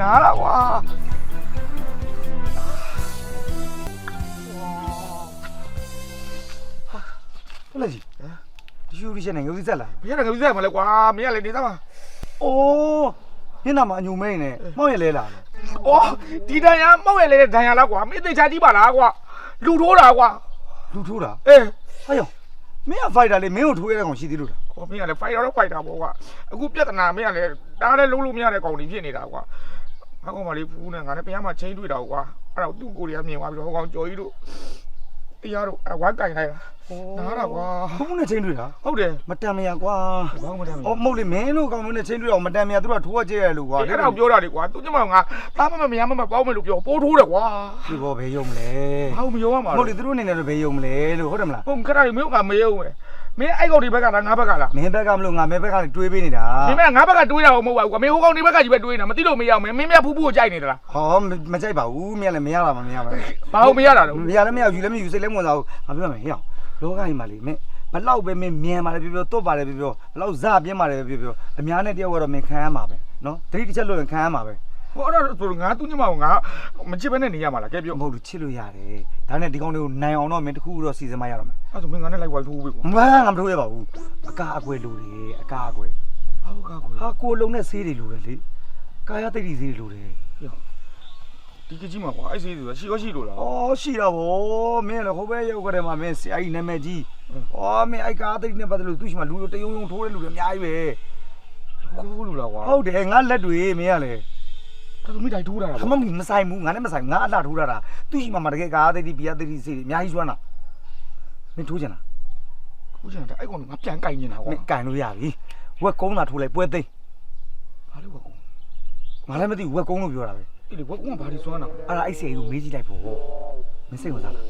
နာ啦ကွာဟုတ်လားကြီးဒီယူရီချက်နဲ့ငုံစက်လာ မင်းကငါပြီးစားမလဲကွာမင်းကလည်းနေသားမှာ အိုးညနာမှာအညုံမဲနေမောက်ရလဲလာတယ် အော်ဒီတန်ရမောက်ရလေတဲ့တန်ရလားကွာမင်းသိချာကြည့်ပါလားကွာလူထိုးတာကွာ လူထိုးတာ အေး ဟာယောမင်းကဖိုက်တာလေမင်းကိုထိုးရတဲ့ကောင်ရှိသေးလို့လား ဟောမင်းကလည်းဖိုက်တော့ဖိုက်တာပေါ့ကွာအခုပြဿနာမင်းကလည်းဒါလည်းလုံးလို့မရတဲ့ကောင်တွေဖြစ်နေတာကွာငါကောင်မလေးဖူးနဲ့ငါလည်းပြန်မှချင်းတွေ့တာကွာအဲ့တော့သူ့ကိုယ်တွေကမြင်သွားပြီးတော့ဟောကောင်ကြော်ကြီးတို့တရားတို့ဝါကင်လိုက်တာနားတာကွာ ဘုံနဲ့ချင်းတွေ့တာ ဟုတ်တယ် မတန်မရကွာ ဘာမှမတမ်းဘူး အော်မဟုတ်လေမင်းတို့ကောင်မျိုးနဲ့ချင်းတွေ့အောင်မတန်မရသူတို့ကထိုးရကျဲရလို့ကွာ အဲ့တော့ပြောတာလေကွာသူညမငါသားမမရမမပေါင်းမယ်လို့ပြောပိုးထိုးတယ်ကွာ ဒီဘောဘယ်ယုံမလဲ ဘာလို့မရောရမှာ မဟုတ်လေသူတို့အနေနဲ့တော့ဘယ်ယုံမလဲလို့ဟုတ်တယ်မလား ပုံခဏလေးမင်းကမရုံပဲမင်းအဲ့ကောင်ဒီဘက်ကလားငါဘက်ကလား မင်းဘက်ကမလို့ငါမဲဘက်ကတွေးပေးနေတာ မင်းကငါဘက်ကတွေးတာမဟုတ်ပါဘူးကွာမင်းဟိုကောင်ဒီဘက်ကကြီးပဲတွေးနေတာမသိလို့မရအောင်မင်းမြတ်ဖူးဖူးကိုကြိုက်နေသလား ဟောမကြိုက်ပါဘူးမင်းလည်းမရတာမရပါဘူး ဘာလို့မရတာတော့ မရလည်းမရယူလည်းမယူစိတ်လည်းမဝင်စားဘူးငါပြောမယ်ဟဲ့အောင်လောကကြီးမှာလေမင်းဘလောက်ပဲမင်းမြန်ပါလေပြောတွတ်ပါလေပြောဘလောက်ဇပြင်းပါလေပြောအများနဲ့တယောက်ကတော့မင်းခံရမှာပဲနော်တတိတစ်ချက်လို့လည်းခံရမှာပဲ ဟောအဲ့တော့ငါသူညမငါမချစ်ဘဲနဲ့နေရမှာလားကဲပြော မဟုတ်လို့ချစ်လို့ရတယ်ဒါနဲ့ဒီကောင်လေးကိုနိုင်အောင်တော့မင်းတခုတော့စီစဉ်မရတော့မယ် အဲ့ဆိုမင်းငါနဲ့လိုက်ဝိုင်းထိုးပေးကွာ မငါမထိုးရပါဘူးအကာအကွယ်လိုတယ်အကာအကွယ် ဘာလို့ကားကွာ ဟာကိုလုံးနဲ့ဆေးတွေလိုတယ်လေကာယတိတ်ဆေးတွေလိုတယ် ဒီကကြီးမှာကွာအဲ့စီဆိုတာရှိရောရှိလို့လား ဩရှိတာဗောမင်းလည်းဟိုဘက်ရောက်ကြတယ်မှာမင်းဆရာကြီးနာမည်ကြီးဩမင်းအဲ့ကာတိတ်နဲ့ပတ်သက်လို့သူ့ရှိမှလူတယုံယုံထိုးတဲ့လူတွေအများကြီးပဲ ဟုတ်လို့လားကွာ ဟုတ်တယ်ငါလက်တွေမင်းကလည်း ဒါဆိုမိတိုင်ထိုးတာလား ခမမဆိုင်ဘူးငါနဲ့မဆိုင်ငါအလှထိုးတာသူ့ရှိမှတကယ်ကာတိတ်ဘီယာတိတ်ဆေးတွေအများကြီးစွမ်းတာမင်းထိုးချင်လား ကိုကျန်တယ်အဲ့ကောင်ငါပြန်ကြိုက်နေတာကွာ မင်းကန်လို့ရပြီဝက်ကုန်းသာထိုးလိုက်ပွဲသိမ်း ဘာလို့ကွာ ငါလည်းမသိဘူးဝက်ကုန်းလို့ပြောတာပဲ အဲ့လေဝက်ကဘာလို့စွမ်းတာ အဲ့ဒါအဲ့ဆရာကြီးကိုမေးကြည့်လိုက်ဖို့မင်းစိတ်ဝင်စားလား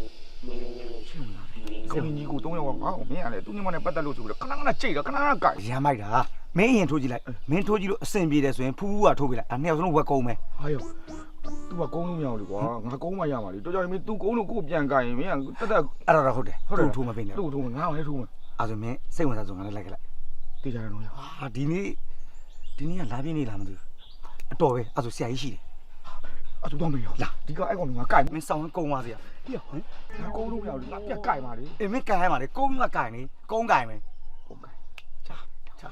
ရှင်းလာတယ်ကောင်းကြီးကို3ယောက်ကငါ့ကိုမင်းကလည်းသူညမနဲ့ပတ်သက်လို့ဆိုပြီးတော့ခဏခဏကြိတ်တော့ခဏခဏကြိုက် ရမ်းမိုက်တာမင်းအရင်ထိုးကြည့်လိုက်မင်းထိုးကြည့်လို့အဆင်ပြေတယ်ဆိုရင်ဖူးဖူးကထိုးပြလိုက်အဲ့နှစ်ယောက်စလုံးဝက်ကုန်းပဲ ဟာယော तू ကကုန်းလို့မရဘူးလေကွာငါကုန်းမရမှာလေတော်ကြရင်မင်း तू ကုန်းလို့ကိုပြန်ကြိုက်ရင်မင်းကတက်တက် အဲ့ဒါတော့ဟုတ်တယ်ထိုးမပေးနဲ့ လို့ထိုးမယ်ငါ့ကိုလည်းထိုးမယ် အဲ့ဆိုမင်းစိတ်ဝင်စားဆိုငါလည်းလိုက်ခဲ့လိုက် တေးကြတယ်နော် ဟာဒီနေ့ကလာပြင်းနေလားမသိဘူးအတော်ပဲအဲ့ဆိုဆရာကြီးရှိတယ် အဲ့ तू တော့မရလာဒီကအဲ့ကောင်ငါကြိုက် မင်းဆောင်ကုန်းသွားစေရ ဟေ့ငါကုန်းလို့မရဘူးငါပြက်ကြိုက်ပါလေ အေးမင်းကန်ရမှာလေကုန်းကကန်နေကုန်းကန်မယ် ကုန်းကြိုက် ချာ